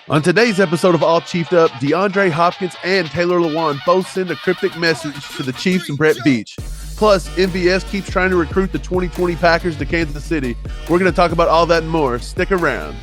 On today's episode of All Chiefed Up, DeAndre Hopkins and Taylor Lewan both send a cryptic message to the Chiefs and Brett Veach. Plus, MVS keeps trying to recruit the 2020 Packers to Kansas City. We're going to talk about all that and more. Stick around.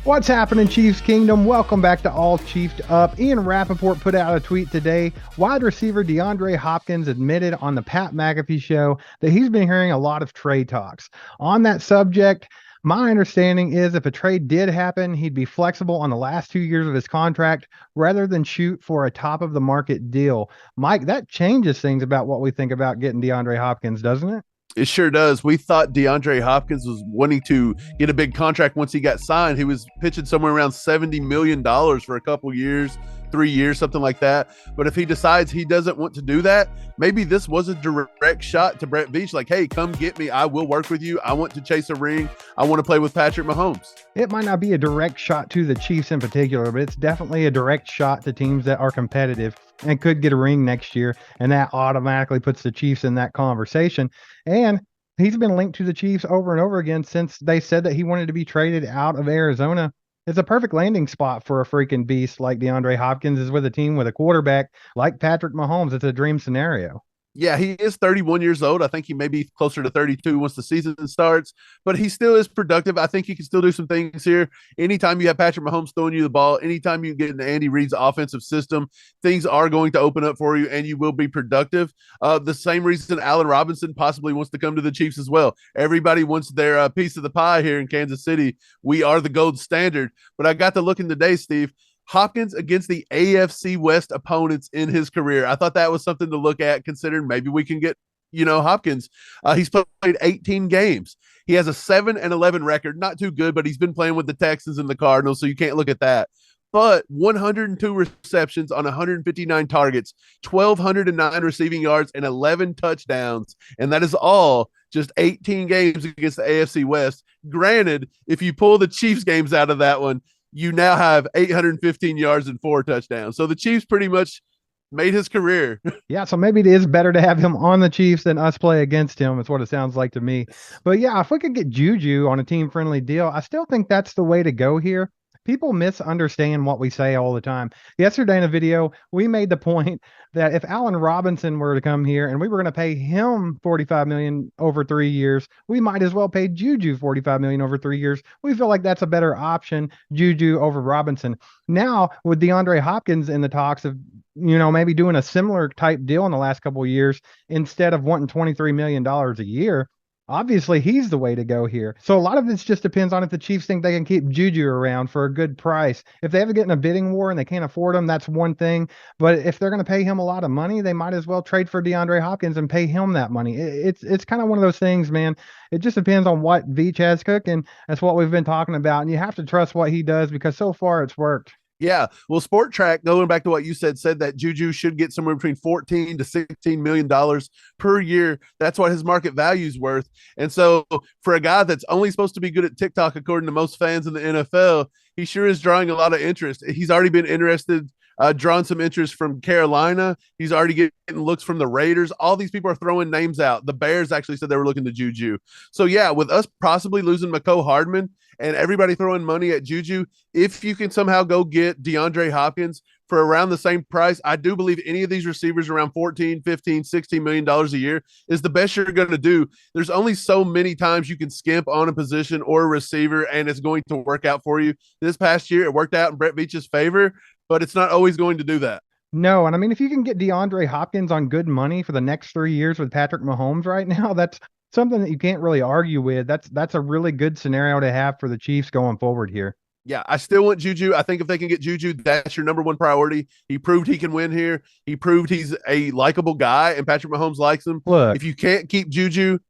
What's happening, Chiefs Kingdom? Welcome back to All Chiefed Up. Ian Rappaport put out a tweet today. Wide receiver DeAndre Hopkins admitted on the Pat McAfee show that he's been hearing a lot of trade talks. On that subject, my understanding is if a trade did happen, he'd be flexible on the last 2 years of his contract rather than shoot for a top-of-the-market deal. Mike, that changes things about what we think about getting DeAndre Hopkins, doesn't it? It sure does. We thought DeAndre Hopkins was wanting to get a big contract once he got signed. He was pitching somewhere around $70 million for a couple years, 3 years, something like that. But if he decides he doesn't want to do that, maybe this was a direct shot to Brett Veach. Like, hey, come get me. I will work with you. I want to chase a ring. I want to play with Patrick Mahomes. It might not be a direct shot to the Chiefs in particular, but it's definitely a direct shot to teams that are competitive and could get a ring next year. And that automatically puts the Chiefs in that conversation. And he's been linked to the Chiefs over and over again since they said that he wanted to be traded out of Arizona. It's a perfect landing spot for a freaking beast like DeAndre Hopkins is with a team with a quarterback like Patrick Mahomes. It's a dream scenario. Yeah, he is 31 years old. I think he may be closer to 32 once the season starts, but he still is productive. I think he can still do some things here. Anytime you have Patrick Mahomes throwing you the ball, anytime you get into Andy Reid's offensive system, things are going to open up for you and you will be productive. The same reason Allen Robinson possibly wants to come to the Chiefs as well. Everybody wants their piece of the pie here in Kansas City. We are the gold standard. But I got to looking today, Steve. Hopkins against the AFC West opponents in his career. I thought that was something to look at, considering maybe we can get, Hopkins. He's played 18 games. He has a 7-11 record. Not too good, but he's been playing with the Texans and the Cardinals, so you can't look at that. But 102 receptions on 159 targets, 1,209 receiving yards, and 11 touchdowns. And that is all just 18 games against the AFC West. Granted, if you pull the Chiefs games out of that one, you now have 815 yards and 4 touchdowns. So the Chiefs pretty much made his career. Yeah, so maybe it is better to have him on the Chiefs than us play against him. It's what it sounds like to me. But yeah, if we could get Juju on a team-friendly deal, I still think that's the way to go here. People misunderstand what we say all the time. Yesterday in a video, we made the point that if Allen Robinson were to come here and we were going to pay him $45 million over 3 years, we might as well pay Juju $45 million over 3 years. We feel like that's a better option, Juju over Robinson. Now, with DeAndre Hopkins in the talks of, maybe doing a similar type deal in the last couple of years, instead of wanting $23 million a year, obviously, he's the way to go here. So a lot of this just depends on if the Chiefs think they can keep Juju around for a good price. If they ever get in a bidding war and they can't afford him, that's one thing. But if they're going to pay him a lot of money, they might as well trade for DeAndre Hopkins and pay him that money. It's kind of one of those things, man. It just depends on what Veach has cooking. That's what we've been talking about. And you have to trust what he does because so far it's worked. Yeah. Well, Sport Track, going back to what you said that Juju should get somewhere between $14 to $16 million per year. That's what his market value is worth. And so for a guy that's only supposed to be good at TikTok, according to most fans in the NFL, he sure is drawing a lot of interest. He's already been drawn some interest from Carolina. He's already getting looks from the Raiders. All these people are throwing names out. The Bears actually said they were looking to Juju. So yeah, with us possibly losing Mecole Hardman and everybody throwing money at Juju, if you can somehow go get DeAndre Hopkins for around the same price, I do believe any of these receivers around $14, $15, $16 million a year is the best you're going to do. There's only so many times you can skimp on a position or a receiver and it's going to work out for you. This past year, it worked out in Brett Veach's favor, but it's not always going to do that. No, and I mean, if you can get DeAndre Hopkins on good money for the next 3 years with Patrick Mahomes right now, that's something that you can't really argue with. That's a really good scenario to have for the Chiefs going forward here. Yeah, I still want Juju. I think if they can get Juju, that's your number one priority. He proved he can win here. He proved he's a likable guy, and Patrick Mahomes likes him. Look, if you can't keep Juju,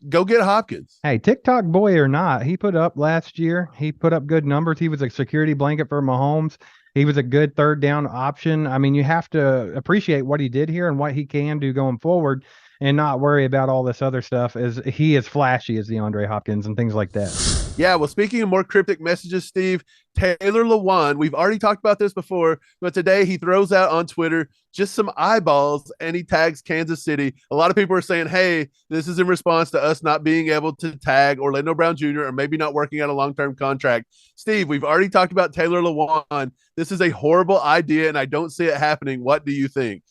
go get Hopkins. Hey, TikTok boy or not, he put up last year. He put up good numbers. He was a security blanket for Mahomes. He was a good third down option. I mean, you have to appreciate what he did here and what he can do going forward. and not worry about all this other stuff as he is flashy as DeAndre Hopkins and things like that. Yeah, well, speaking of more cryptic messages, Steve, Taylor Lewan, we've already talked about this before, but today he throws out on Twitter just some eyeballs and he tags Kansas City. A lot of people are saying, hey, this is in response to us not being able to tag Orlando Brown Jr. or maybe not working out a long-term contract. Steve, we've already talked about Taylor Lewan. This is a horrible idea and I don't see it happening. What do you think?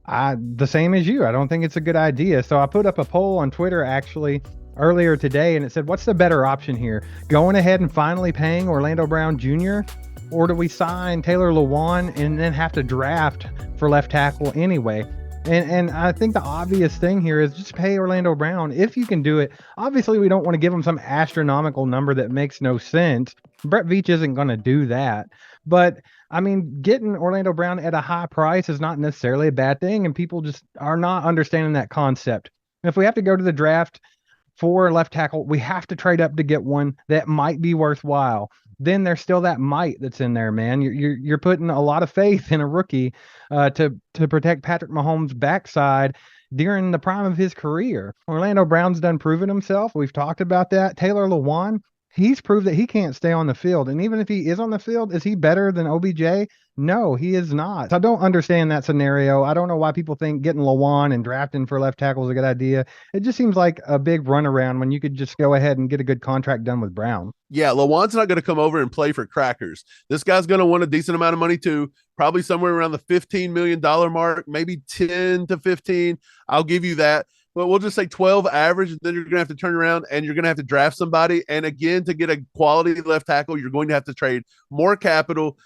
The same as you. I don't think it's a good idea. So I put up a poll on Twitter actually earlier today, and it said, what's the better option here? Going ahead and finally paying Orlando Brown Jr., or do we sign Taylor Lewan and then have to draft for left tackle anyway? And I think the obvious thing here is just pay Orlando Brown if you can do it. Obviously, we don't want to give him some astronomical number that makes no sense. Brett Veach isn't going to do that. But, I mean, getting Orlando Brown at a high price is not necessarily a bad thing, and people just are not understanding that concept. If we have to go to the draft for left tackle, we have to trade up to get one that might be worthwhile. Then there's still that might that's in there, man. You're putting a lot of faith in a rookie to protect Patrick Mahomes' backside during the prime of his career. Orlando Brown's done proven himself. We've talked about that. Taylor Lewan, he's proved that he can't stay on the field. And even if he is on the field, is he better than OBJ? No, he is not. I don't understand that scenario. I don't know why people think getting Lewan and drafting for left tackle is a good idea. It just seems like a big runaround when you could just go ahead and get a good contract done with Brown. Yeah, Lewan's not going to come over and play for crackers. This guy's going to want a decent amount of money too, probably somewhere around the $15 million mark, maybe 10 to 15. I'll give you that. But we'll just say 12 average, and then you're going to have to turn around and you're going to have to draft somebody. And again, to get a quality left tackle, you're going to have to trade more capital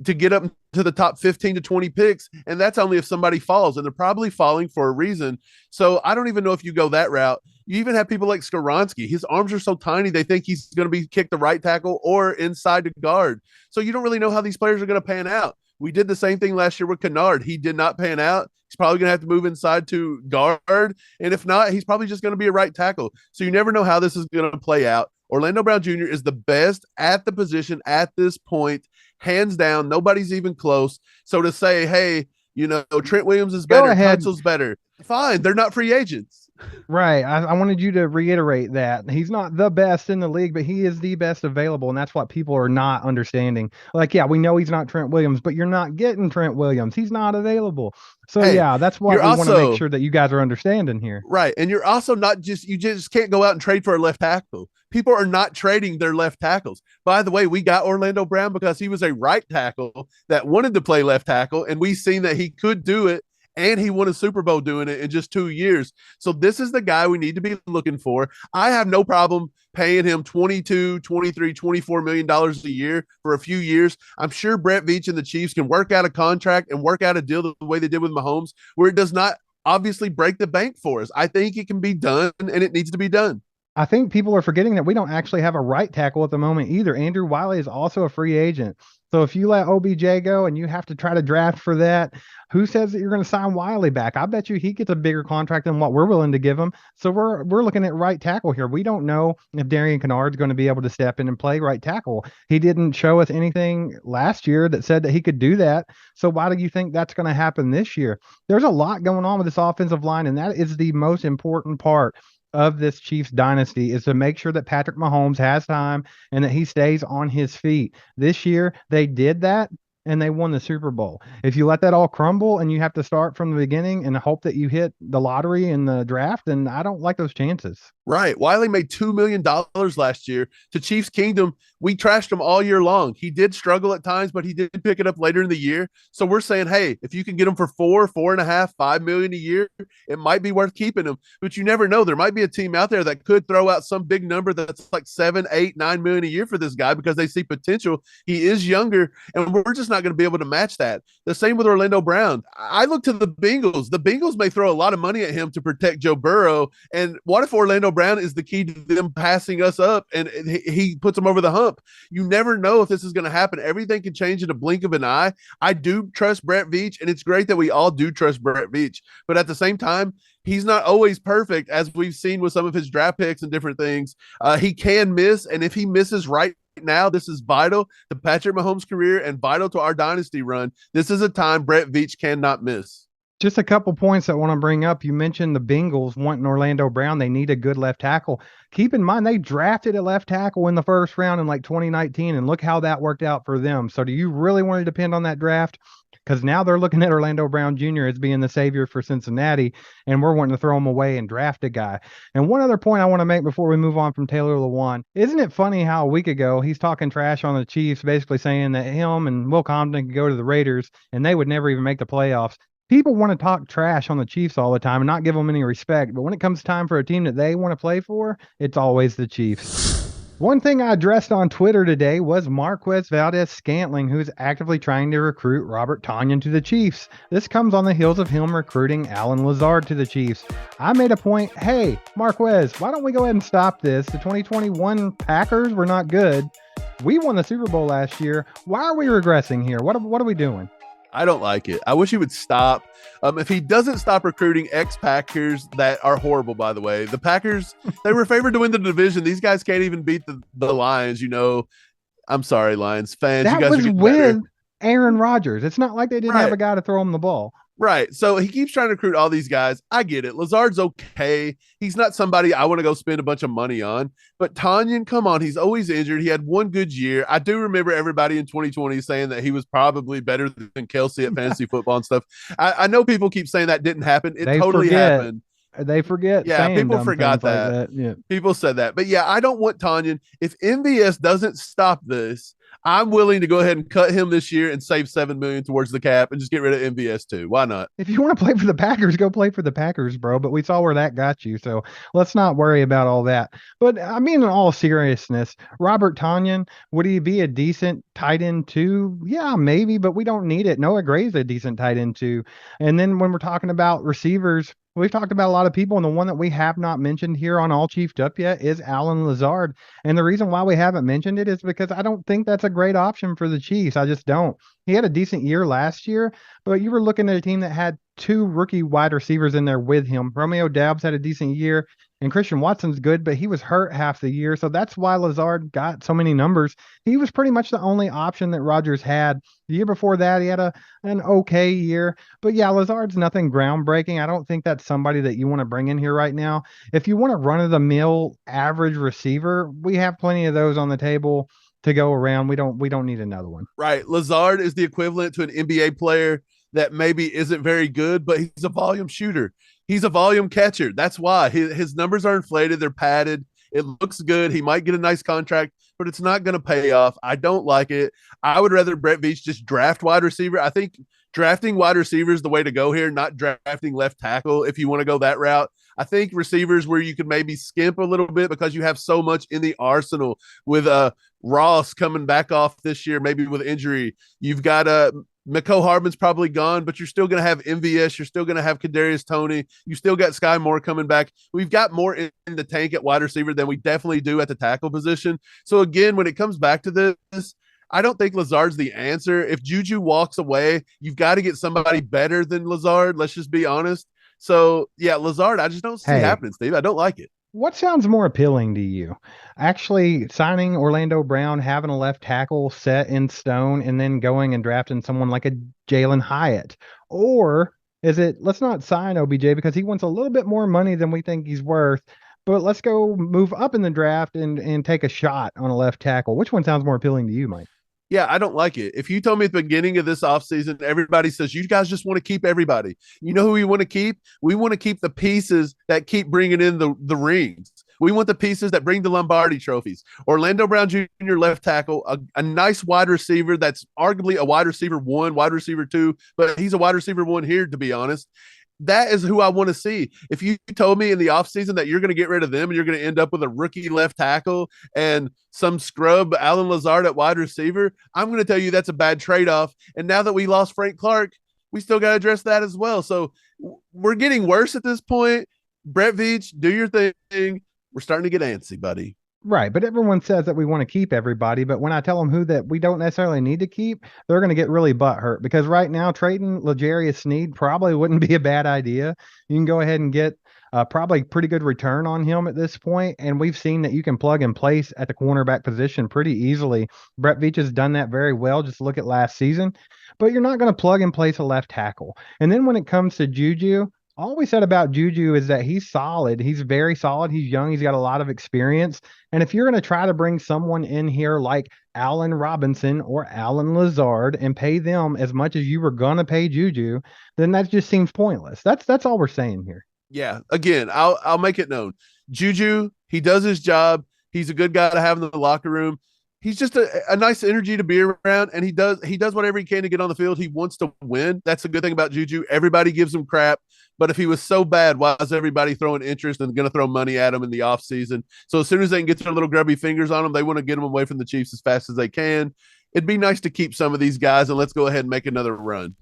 to get up to the top 15 to 20 picks. And that's only if somebody falls, and they're probably falling for a reason. So I don't even know if you go that route. You even have people like Skoronski. His arms are so tiny, they think he's going to be kicked the right tackle or inside the guard. So you don't really know how these players are going to pan out. We did the same thing last year with Kennard. He did not pan out. He's probably going to have to move inside to guard. And if not, he's probably just going to be a right tackle. So you never know how this is going to play out. Orlando Brown Jr. is the best at the position at this point, hands down. Nobody's even close. So to say, hey, Trent Williams is better, Tunsil's better, fine. They're not free agents. Right. I wanted you to reiterate that. He's not the best in the league, but he is the best available, and that's what people are not understanding. Like, yeah, we know he's not Trent Williams, but you're not getting Trent Williams. He's not available. So, hey, yeah, that's what we want to make sure that you guys are understanding here. Right. And you're also you just can't go out and trade for a left tackle. People are not trading their left tackles. By the way, we got Orlando Brown because he was a right tackle that wanted to play left tackle, and we've seen that he could do it. And he won a Super Bowl doing it in just 2 years. So this is the guy we need to be looking for. I have no problem paying him $22, $23, $24 million a year for a few years. I'm sure Brett Veach and the Chiefs can work out a contract and work out a deal the way they did with Mahomes, where it does not obviously break the bank for us. I think it can be done, and it needs to be done. I think people are forgetting that we don't actually have a right tackle at the moment either. Andrew Wiley is also a free agent. So if you let OBJ go and you have to try to draft for that, who says that you're going to sign Wiley back? I bet you he gets a bigger contract than what we're willing to give him. So we're looking at right tackle here. We don't know if Darian Kennard's going to be able to step in and play right tackle. He didn't show us anything last year that said that he could do that. So why do you think that's going to happen this year? There's a lot going on with this offensive line, and that is the most important part of this Chiefs dynasty, is to make sure that Patrick Mahomes has time and that he stays on his feet. This year, they did that, and they won the Super Bowl. If you let that all crumble and you have to start from the beginning and hope that you hit the lottery in the draft, then I don't like those chances. Right. Wiley made $2 million last year to Chiefs Kingdom. We trashed him all year long. He did struggle at times, but he did pick it up later in the year. So we're saying, hey, if you can get him for $4.5 million a year, it might be worth keeping him. But you never know. There might be a team out there that could throw out some big number that's like 7, 8, 9 million a year for this guy because they see potential. He is younger, and we're just not going to be able to match that. The same with Orlando Brown. I look to the Bengals. The Bengals may throw a lot of money at him to protect Joe Burrow. And what if Orlando Brown is the key to them passing us up and he puts them over the hump? You never know if this is going to happen. Everything can change in a blink of an eye. I do trust Brett Veach, and it's great that we all do trust Brett Veach. But at the same time, he's not always perfect, as we've seen with some of his draft picks and different things. He can miss, and if he misses right now, this is vital to Patrick Mahomes' career and vital to our dynasty run. This is a time Brett Veach cannot miss. Just a couple points I want to bring up. You mentioned the Bengals wanting Orlando Brown. They need a good left tackle. Keep in mind, they drafted a left tackle in the first round in like 2019, and look how that worked out for them. So, do you really want to depend on that draft? Because now they're looking at Orlando Brown Jr. as being the savior for Cincinnati, and we're wanting to throw him away and draft a guy. And one other point I want to make before we move on from Taylor Lewan, isn't it funny how a week ago he's talking trash on the Chiefs, basically saying that him and Will Compton could go to the Raiders and they would never even make the playoffs? People want to talk trash on the Chiefs all the time and not give them any respect. But when it comes time for a team that they want to play for, it's always the Chiefs. One thing I addressed on Twitter today was Marquez Valdez-Scantling, who's actively trying to recruit Robert Tonyan to the Chiefs. This comes on the heels of him recruiting Alan Lazard to the Chiefs. I made a point, hey, Marquez, why don't we go ahead and stop this? The 2021 Packers were not good. We won the Super Bowl last year. Why are we regressing here? What are we doing? I don't like it. I wish he would stop. If he doesn't stop recruiting ex-Packers that are horrible, by the way, the Packers, they were favored to win the division. These guys can't even beat the Lions, you know. I'm sorry, Lions fans. That you guys was with better. Aaron Rodgers. It's not like they didn't have a guy to throw him the ball. Right. So he keeps trying to recruit all these guys. I get it. Lazard's okay. He's not somebody I want to go spend a bunch of money on. But Tonyan, come on. He's always injured. He had one good year. I do remember everybody in 2020 saying that he was probably better than Kelsey at fantasy football and stuff. I know people keep saying that didn't happen. It totally happened. They forget. Yeah, people forgot that. Yeah. People said that. But yeah, I don't want Tonyan. If MVS doesn't stop this, I'm willing to go ahead and cut him this year and save $7 million towards the cap and just get rid of MVS too. Why not? If you want to play for the Packers, go play for the Packers, bro. But we saw where that got you, so let's not worry about all that. But I mean, in all seriousness, Robert Tonyan, would he be a decent tight end too? Yeah, maybe, but we don't need it. Noah Gray's a decent tight end too. And then when we're talking about receivers, we've talked about a lot of people, and the one that we have not mentioned here on All Chiefed Up yet is Alan Lazard. And the reason why we haven't mentioned it is because I don't think that's a great option for the Chiefs. I just don't. He had a decent year last year, but you were looking at a team that had two rookie wide receivers in there with him. Romeo Doubs had a decent year, and Christian Watson's good, but he was hurt half the year. So that's why Lazard got so many numbers. He was pretty much the only option that Rodgers had. The year before that, he had an okay year. But yeah, Lazard's nothing groundbreaking. I don't think that's somebody that you want to bring in here right now. If you want a run-of-the-mill average receiver, we have plenty of those on the table to go around. We don't need another one. Right. Lazard is the equivalent to an NBA player that maybe isn't very good, but he's a volume shooter. He's a volume catcher. That's why his numbers are inflated. They're padded. It looks good. He might get a nice contract, but it's not going to pay off. I don't like it. I would rather Brett Veach just draft wide receiver. I think drafting wide receiver is the way to go here, not drafting left tackle if you want to go that route. I think receivers where you could maybe skimp a little bit because you have so much in the arsenal with Ross coming back off this year, maybe with injury. You've got Mecole Hardman's probably gone, but you're still going to have MVS. You're still going to have Kadarius Toney. You still got Sky Moore coming back. We've got more in the tank at wide receiver than we definitely do at the tackle position. So again, when it comes back to this, I don't think Lazard's the answer. If Juju walks away, you've got to get somebody better than Lazard. Let's just be honest. So yeah, Lazard, I just don't see happening, Steve. I don't like it. What sounds more appealing to you? Actually signing Orlando Brown, having a left tackle set in stone, and then going and drafting someone like a Jalen Hyatt? Or is it, let's not sign OBJ because he wants a little bit more money than we think he's worth, but let's go move up in the draft and take a shot on a left tackle? Which one sounds more appealing to you, Mike? Yeah, I don't like it. If you told me at the beginning of this offseason, everybody says, you guys just want to keep everybody. You know who we want to keep? We want to keep the pieces that keep bringing in the rings. We want the pieces that bring the Lombardi trophies. Orlando Brown Jr., left tackle, a nice wide receiver that's arguably a wide receiver 1, wide receiver 2, but he's a wide receiver 1 here, to be honest. That is who I want to see. If you told me in the offseason that you're going to get rid of them and you're going to end up with a rookie left tackle and some scrub Alan Lazard at wide receiver, I'm going to tell you that's a bad trade-off. And now that we lost Frank Clark, we still got to address that as well. So we're getting worse at this point. Brett Veach, do your thing. We're starting to get antsy, buddy. Right, but everyone says that we want to keep everybody, but when I tell them who that we don't necessarily need to keep, they're going to get really butthurt because right now trading L'Jarius Sneed probably wouldn't be a bad idea. You can go ahead and get Probably pretty good return on him at this point, and we've seen that you can plug and place at the cornerback position pretty easily. Brett Veach has done that very well. Just look at last season. But you're not going to plug and place a left tackle. And then when it comes to Juju, all we said about Juju is that he's solid. He's very solid. He's young. He's got a lot of experience. And if you're going to try to bring someone in here like Allen Robinson or Allen Lazard and pay them as much as you were going to pay Juju, then that just seems pointless. That's all we're saying here. Yeah. Again, I'll make it known. Juju, he does his job. He's a good guy to have in the locker room. He's just a nice energy to be around, and he does whatever he can to get on the field. He wants to win. That's a good thing about Juju. Everybody gives him crap, but if he was so bad, why is everybody throwing interest and going to throw money at him in the offseason? So as soon as they can get their little grubby fingers on him, they want to get him away from the Chiefs as fast as they can. It'd be nice to keep some of these guys, and let's go ahead and make another run.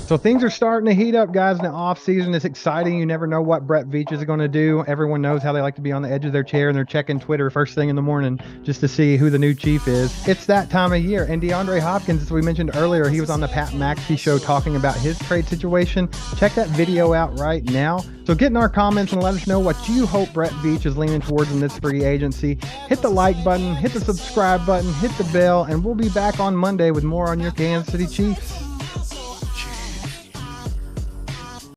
So things are starting to heat up, guys, in the offseason. It's exciting. You never know what Brett Veach is going to do. Everyone knows how they like to be on the edge of their chair, and they're checking Twitter first thing in the morning just to see who the new chief is. It's that time of year. And DeAndre Hopkins, as we mentioned earlier, he was on the Pat McAfee show talking about his trade situation. Check that video out right now. So get in our comments and let us know what you hope Brett Veach is leaning towards in this free agency. Hit the like button, hit the subscribe button, hit the bell, and we'll be back on Monday with more on your Kansas City Chiefs.